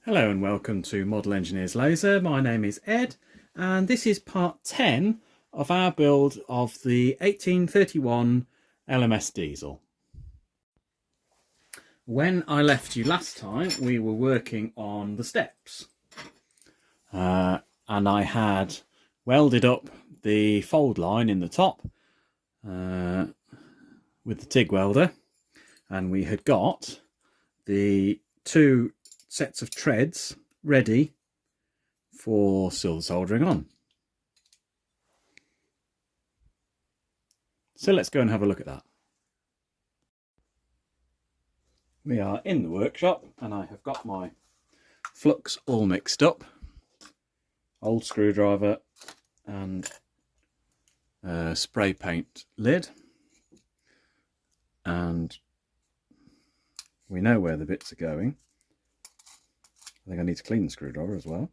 Hello and welcome to Model Engineers Laser. My name is Ed and this is part 10 of our build of the 1831 LMS diesel. When I left you last time we were working on the steps and I had welded up the fold line in the top with the TIG welder, and we had got the two sets of treads ready for silver soldering on. So let's go and have a look at that. We are in the workshop and I have got my flux all mixed up, old screwdriver and spray paint lid, and we know where the bits are going. I think I need to clean the screwdriver as well.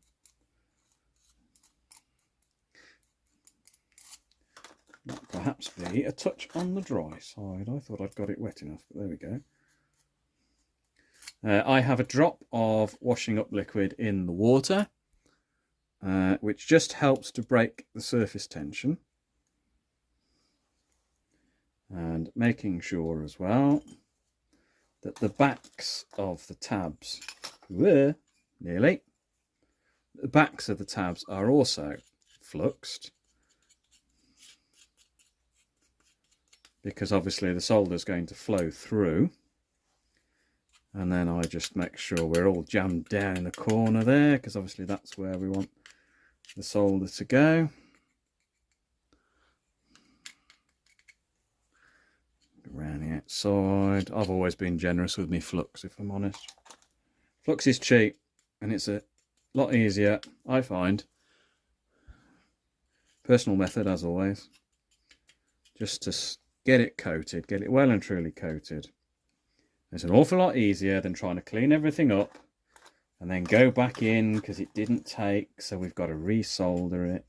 Might perhaps be a touch on the dry side. I thought I'd got it wet enough, but there we go. I have a drop of washing up liquid in the water, which just helps to break the surface tension. And making sure as well that the backs of the tabs the backs of the tabs are also fluxed, because obviously the solder is going to flow through. And then I just make sure we're all jammed down in the corner there, because obviously that's where we want the solder to go. Around the outside. I've always been generous with my flux, if I'm honest. Flux is cheap and it's a lot easier, I find. Personal method as always. Just to get it coated, get it well and truly coated. It's an awful lot easier than trying to clean everything up and then go back in because it didn't take, so we've got to resolder it.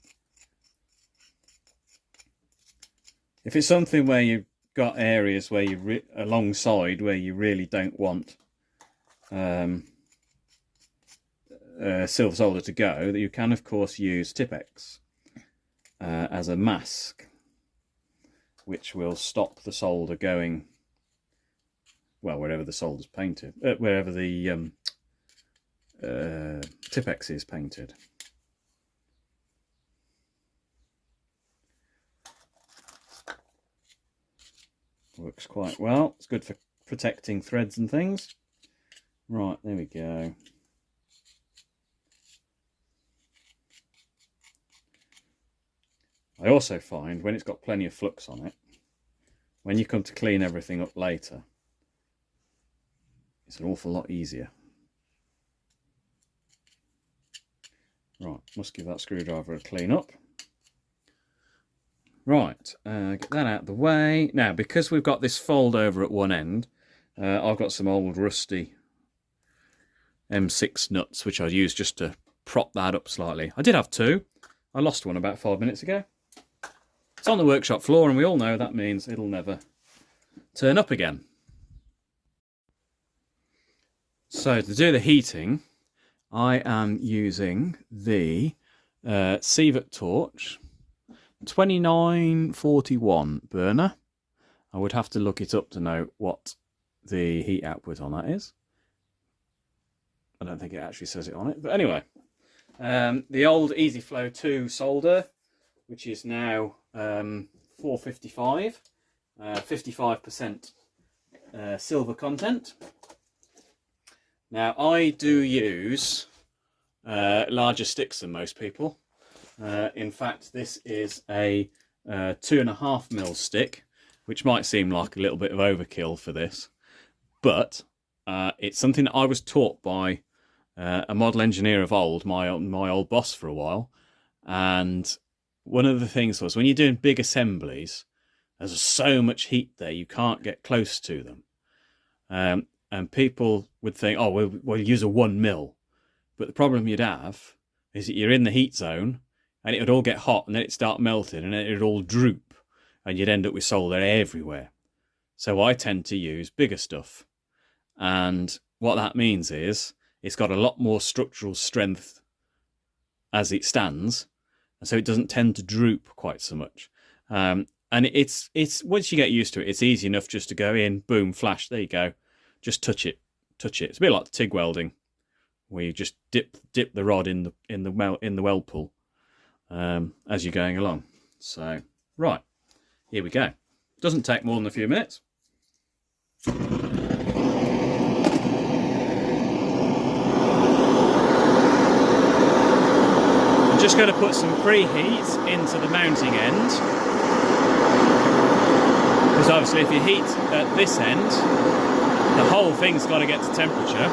If it's something where you've got areas where you alongside where you really don't want silver solder to go, that you can of course use Tipex as a mask, which will stop the solder going, well, wherever the solder's painted, wherever the Tipex is painted. Works quite well. It's good for protecting threads and things. Right, there we go. I also find when it's got plenty of flux on it, when you come to clean everything up later, it's an awful lot easier. Right, must give that screwdriver a clean up. Right, get that out of the way. Now, because we've got this fold over at one end, I've got some old rusty M6 nuts, which I'll use just to prop that up slightly. I did have two. I lost one about 5 minutes ago. It's on the workshop floor, and we all know that means it'll never turn up again. So to do the heating, I am using the Sievert torch 2941 burner. I would have to look it up to know what the heat output on that is. I don't think it actually says it on it, but anyway. The old EasyFlow 2 solder, which is now 455, 55% silver content. Now I do use larger sticks than most people. In fact, this is a 2.5mm stick, which might seem like a little bit of overkill for this, but it's something that I was taught by a model engineer of old, my old boss for a while. And one of the things was, when you're doing big assemblies, there's so much heat there you can't get close to them, and people would think, oh, we'll use a 1mm, but the problem you'd have is that you're in the heat zone and it would all get hot and then it'd start melting and then it'd all droop and you'd end up with solder everywhere. So I tend to use bigger stuff, and what that means is it's got a lot more structural strength as it stands, and so it doesn't tend to droop quite so much. And it's once you get used to it, it's easy enough just to go in, boom, flash, there you go, just touch it. It's a bit like TIG welding, where you just dip the rod in the weld pool as you're going along. So right, here we go. Doesn't take more than a few minutes. I'm just going to put some preheat into the mounting end, because obviously if you heat at this end, the whole thing's got to get to temperature.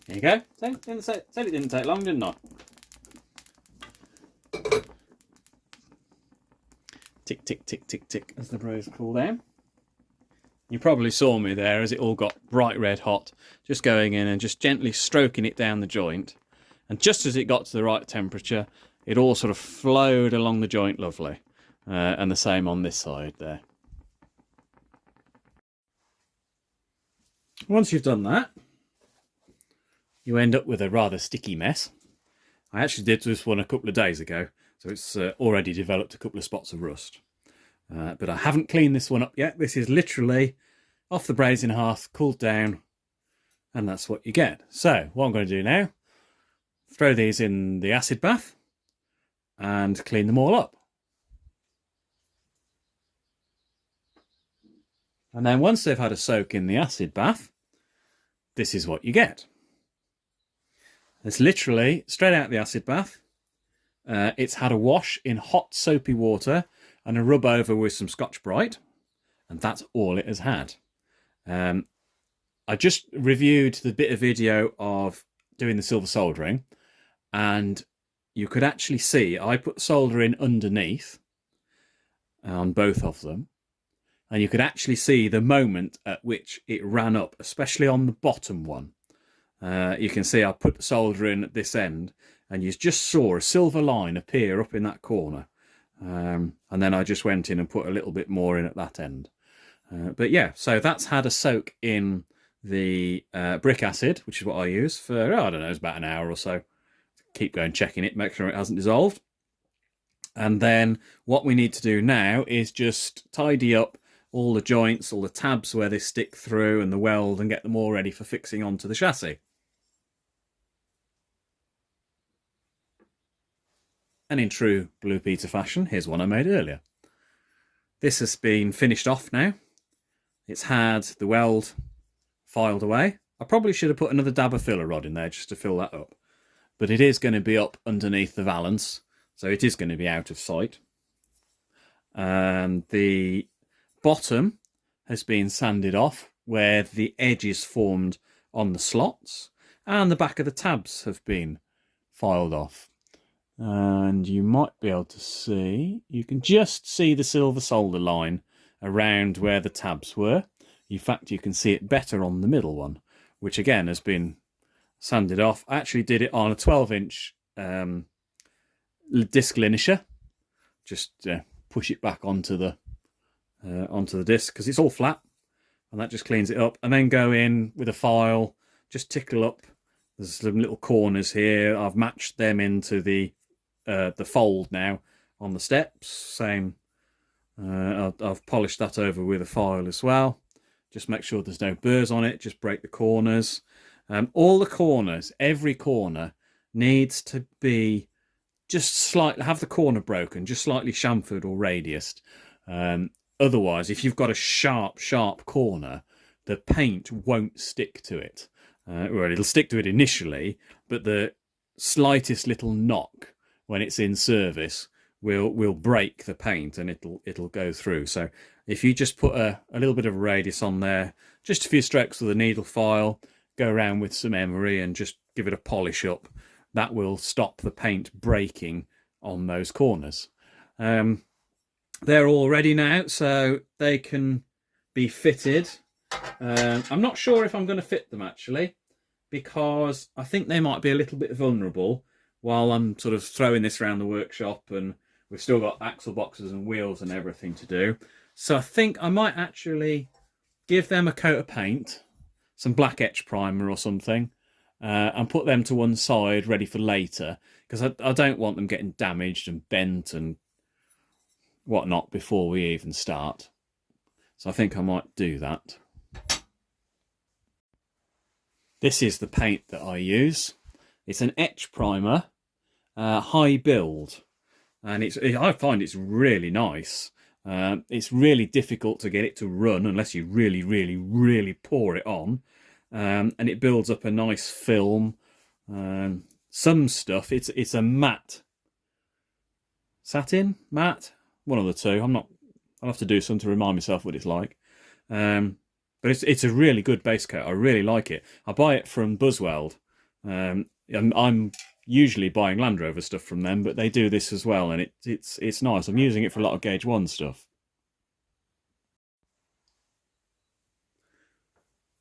There you go. Said it didn't take long, didn't I? Tick, tick, tick, tick, tick, as the bros cool down. You probably saw me there as it all got bright red hot, just going in and just gently stroking it down the joint. And just as it got to the right temperature, it all sort of flowed along the joint lovely. And the same on this side there. Once you've done that, you end up with a rather sticky mess. I actually did this one a couple of days ago, so it's already developed a couple of spots of rust. But I haven't cleaned this one up yet. This is literally off the braising hearth, cooled down, and that's what you get. So what I'm going to do now, throw these in the acid bath and clean them all up. And then once they've had a soak in the acid bath, this is what you get. It's literally straight out the acid bath. It's had a wash in hot soapy water and a rub over with some Scotch-Brite, and that's all it has had. I just reviewed the bit of video of doing the silver soldering, and you could actually see I put soldering underneath on both of them, and you could actually see the moment at which it ran up, especially on the bottom one. You can see I put the solder in at this end, and you just saw a silver line appear up in that corner. And then I just went in and put a little bit more in at that end. But yeah, so that's had a soak in the brick acid, which is what I use for, I don't know, it's about an hour or so. Keep going, checking it, make sure it hasn't dissolved. And then what we need to do now is just tidy up all the joints, all the tabs where they stick through and the weld, and get them all ready for fixing onto the chassis. And in true Blue Peter fashion, here's one I made earlier. This has been finished off now. It's had the weld filed away. I probably should have put another dab of filler rod in there just to fill that up. But it is going to be up underneath the valance, so it is going to be out of sight. And the bottom has been sanded off where the edges formed on the slots, and the back of the tabs have been filed off. And you might be able to see, you can just see the silver solder line around where the tabs were. In fact, you can see it better on the middle one, which again has been sanded off. I actually did it on a 12-inch disc linisher. Just push it back onto the disc because it's all flat, and that just cleans it up. And then go in with a file, just tickle up. There's some little corners here. I've matched them into the fold now on the steps. Same. I've polished that over with a file as well. Just make sure there's no burrs on it. Just break the corners. All the corners, every corner needs to be just slightly, have the corner broken, just slightly chamfered or radiused. Otherwise, if you've got a sharp corner, the paint won't stick to it. Well, it'll stick to it initially, but the slightest little knock when it's in service will break the paint, and it'll go through. So if you just put a little bit of radius on there, just a few strokes with a needle file, go around with some emery and just give it a polish up, that will stop the paint breaking on those corners. They're all ready now, so they can be fitted. I'm not sure if I'm going to fit them actually, because I think they might be a little bit vulnerable while I'm sort of throwing this around the workshop, and we've still got axle boxes and wheels and everything to do. So I think I might actually give them a coat of paint, some black etch primer or something, and put them to one side ready for later, because I don't want them getting damaged and bent and whatnot before we even start. So I think I might do that. This is the paint that I use. It's an etch primer, high build, and I find it's really nice. It's really difficult to get it to run unless you really pour it on, and it builds up a nice film. Some stuff, it's a matte, satin, matte, one of the two. I'll have to do some to remind myself what it's like. But it's a really good base coat. I really like it. I buy it from Buzzweld. I'm usually buying Land Rover stuff from them, but they do this as well, and it's nice. I'm using it for a lot of Gauge 1 stuff.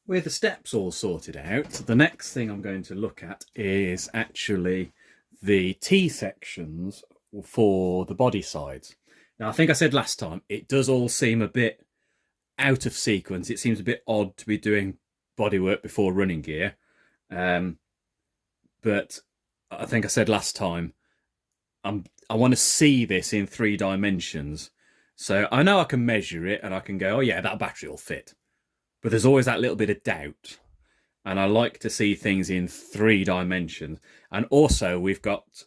With the steps all sorted out, the next thing I'm going to look at is actually the T-sections for the body sides. Now, I think I said last time, it does all seem a bit out of sequence. It seems a bit odd to be doing bodywork before running gear. But I think I said last time, I want to see this in 3 dimensions. So I know I can measure it and I can go, oh yeah, that battery will fit. But there's always that little bit of doubt. And I like to see things in 3 dimensions. And also we've got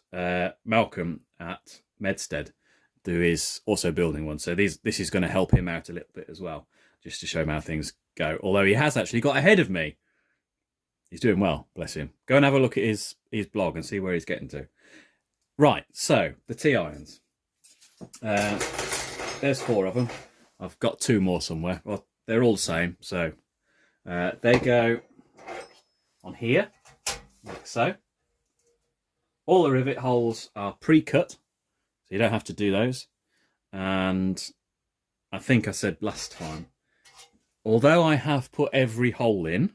Malcolm at Medstead, who is also building one. So this is going to help him out a little bit as well, just to show him how things go. Although he has actually got ahead of me. He's doing well, bless him. Go and have a look at his blog and see where he's getting to. Right, so the T-irons. There's 4 of them. I've got 2 more somewhere. Well, they're all the same. So they go on here, like so. All the rivet holes are pre-cut, so you don't have to do those. And I think I said last time, although I have put every hole in,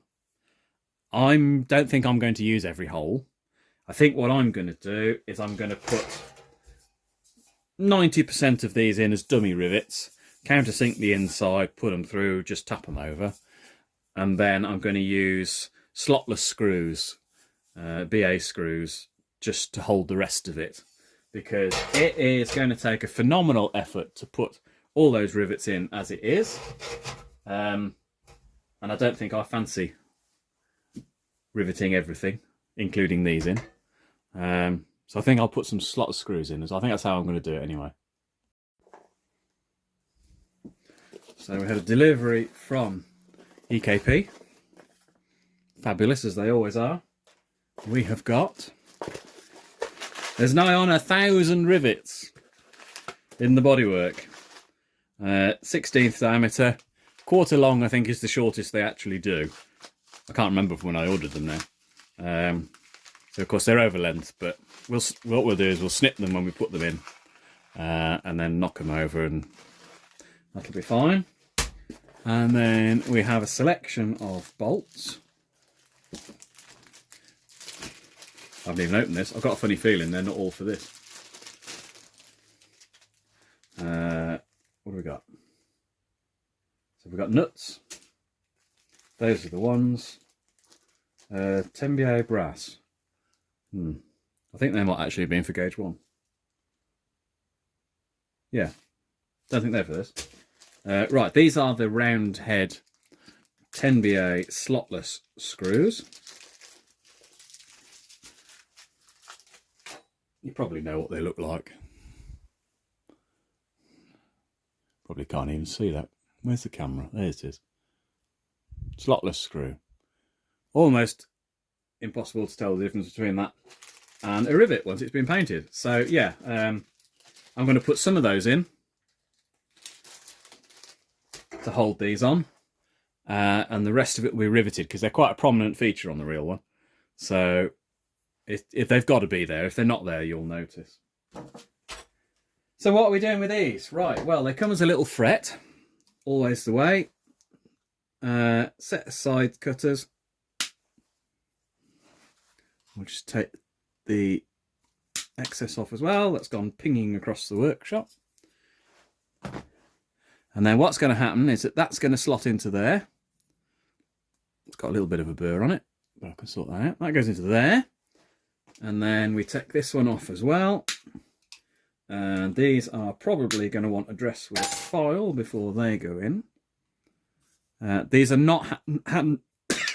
I don't think I'm going to use every hole. I think what I'm going to do is I'm going to put 90% of these in as dummy rivets, countersink the inside, put them through, just tap them over. And then I'm going to use slotless screws, BA screws, just to hold the rest of it. Because it is going to take a phenomenal effort to put all those rivets in as it is. And I don't think I fancy riveting everything, including these in. So I think I'll put some slot screws in. So I think that's how I'm going to do it anyway. So we had a delivery from EKP. Fabulous as they always are. We have got, there's nigh on 1,000 rivets in the bodywork. 16th diameter, quarter long I think is the shortest they actually do. I can't remember from when I ordered them now. So of course they're over length, but what we'll do is we'll snip them when we put them in, and then knock them over, and that'll be fine. And then we have a selection of bolts. I haven't even opened this. I've got a funny feeling they're not all for this. What do we got? So we've got nuts. Those are the ones. Tembier brass. I think they might actually have been for gauge 1. Yeah, don't think they're for this. Right, these are the round head Tembier slotless screws. You probably know what they look like. Probably can't even see that. Where's the camera? There it is. Slotless screw. Almost impossible to tell the difference between that and a rivet once it's been painted. So yeah, I'm going to put some of those in to hold these on, and the rest of it will be riveted because they're quite a prominent feature on the real one. So if they've got to be there, if they're not there, you'll notice. So what are we doing with these? Right, well, they come as a little fret, always the way. Set aside cutters. We'll just take the excess off as well. That's gone pinging across the workshop. And then what's going to happen is that that's going to slot into there. It's got a little bit of a burr on it, but I can sort that out. That goes into there. And then we take this one off as well. And these are probably going to want addressed with a file before they go in. These are not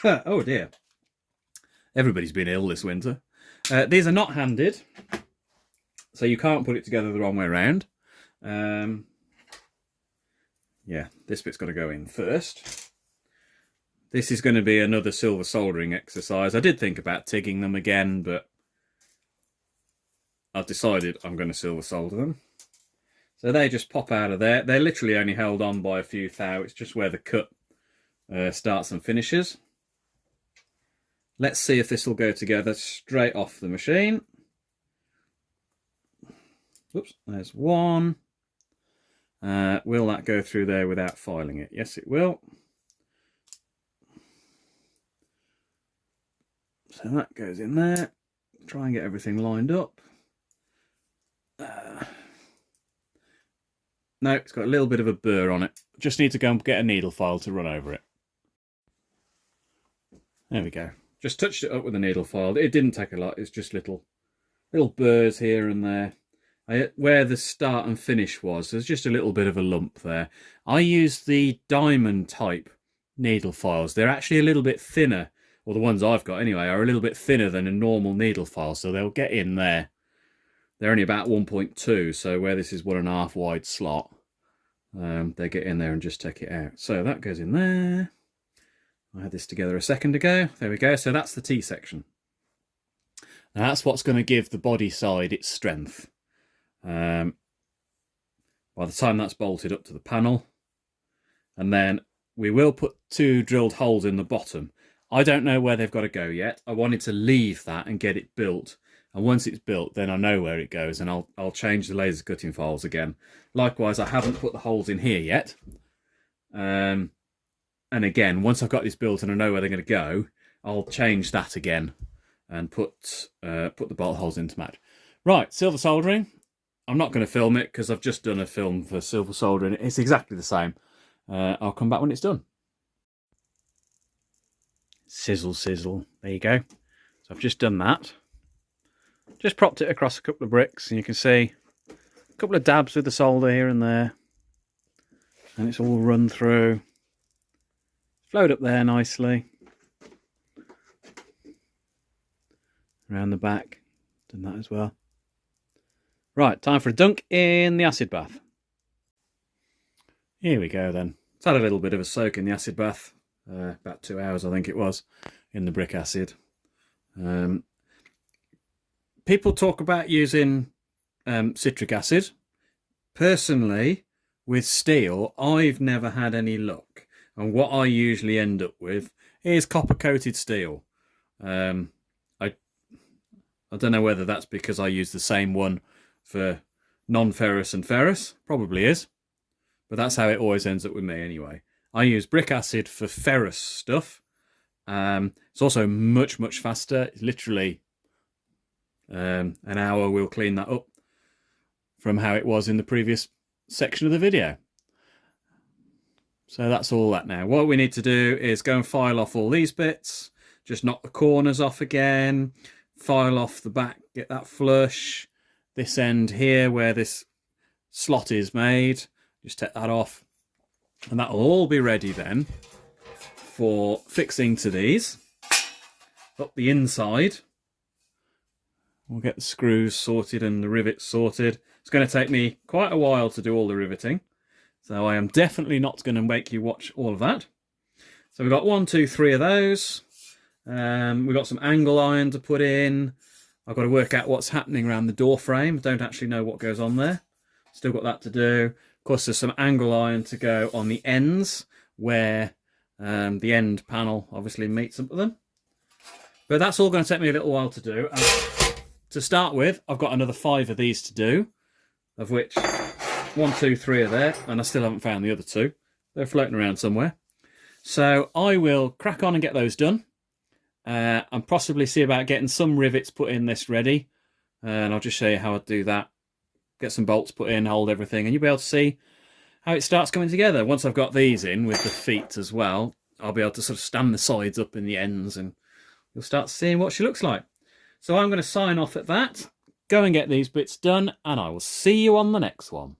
oh dear. Everybody's been ill this winter. These are not handed, so you can't put it together the wrong way around. Yeah, this bit's got to go in first. This is going to be another silver soldering exercise. I did think about tigging them again, but I've decided I'm going to silver solder them. So they just pop out of there. They're literally only held on by a few thou. It's just where the cut starts and finishes. Let's see if this will go together straight off the machine. Oops, there's one. Will that go through there without filing it? Yes, it will. So that goes in there. Try and get everything lined up. No, it's got a little bit of a burr on it. Just need to go and get a needle file to run over it. There we go. Just touched it up with a needle file. It didn't take a lot. It's just little burrs here and there. Where the start and finish was, there's just a little bit of a lump there. I used the diamond type needle files. They're actually a little bit thinner, or the ones I've got anyway, are a little bit thinner than a normal needle file, so they'll get in there. They're only about 1.2, so where this is 1.5 wide slot, they get in there and just take it out. So that goes in there. I had this together a second ago. There we go. So that's the T section. Now that's what's going to give the body side its strength. By the time that's bolted up to the panel, and then we will put 2 drilled holes in the bottom. I don't know where they've got to go yet. I wanted to leave that and get it built. And once it's built, then I know where it goes, and I'll change the laser cutting files again. Likewise, I haven't put the holes in here yet. And again, once I've got this built and I know where they're going to go, I'll change that again and put the bolt holes in to match. Right, silver soldering. I'm not going to film it because I've just done a film for silver soldering. It's exactly the same. I'll come back when it's done. Sizzle, sizzle. There you go. So I've just done that. Just propped it across a couple of bricks, and you can see a couple of dabs with the solder here and there. And it's all run through. Flowed up there nicely. Around the back. Done that as well. Right, time for a dunk in the acid bath. Here we go then. It's had a little bit of a soak in the acid bath. About 2 hours I think it was in the brick acid. People talk about using citric acid. Personally, with steel, I've never had any luck. And what I usually end up with is copper-coated steel. I don't know whether that's because I use the same one for non-ferrous and ferrous. Probably is. But that's how it always ends up with me anyway. I use brick acid for ferrous stuff. It's also much, much faster. It's literally an hour will clean that up from how it was in the previous section of the video. So that's all that now. What we need to do is go and file off all these bits. Just knock the corners off again. File off the back, get that flush. This end here where this slot is made, just take that off. And that'll all be ready then for fixing to these. Up the inside, we'll get the screws sorted and the rivets sorted. It's going to take me quite a while to do all the riveting, so I am definitely not going to make you watch all of that. So we've got 1, 2, 3 of those. We've got some angle iron to put in. I've got to work out what's happening around the door frame. I don't actually know what goes on there. Still got that to do. Of course, there's some angle iron to go on the ends where the end panel obviously meets up with them. But that's all going to take me a little while to do. To start with, I've got another 5 of these to do, of which 1, 2, 3 are there, and I still haven't found the other 2. They're floating around somewhere. So I will crack on and get those done. And possibly see about getting some rivets put in this ready. And I'll just show you how I do that. Get some bolts put in, hold everything, and you'll be able to see how it starts coming together. Once I've got these in with the feet as well, I'll be able to sort of stand the sides up in the ends and you'll start seeing what she looks like. So I'm going to sign off at that, go and get these bits done, and I will see you on the next one.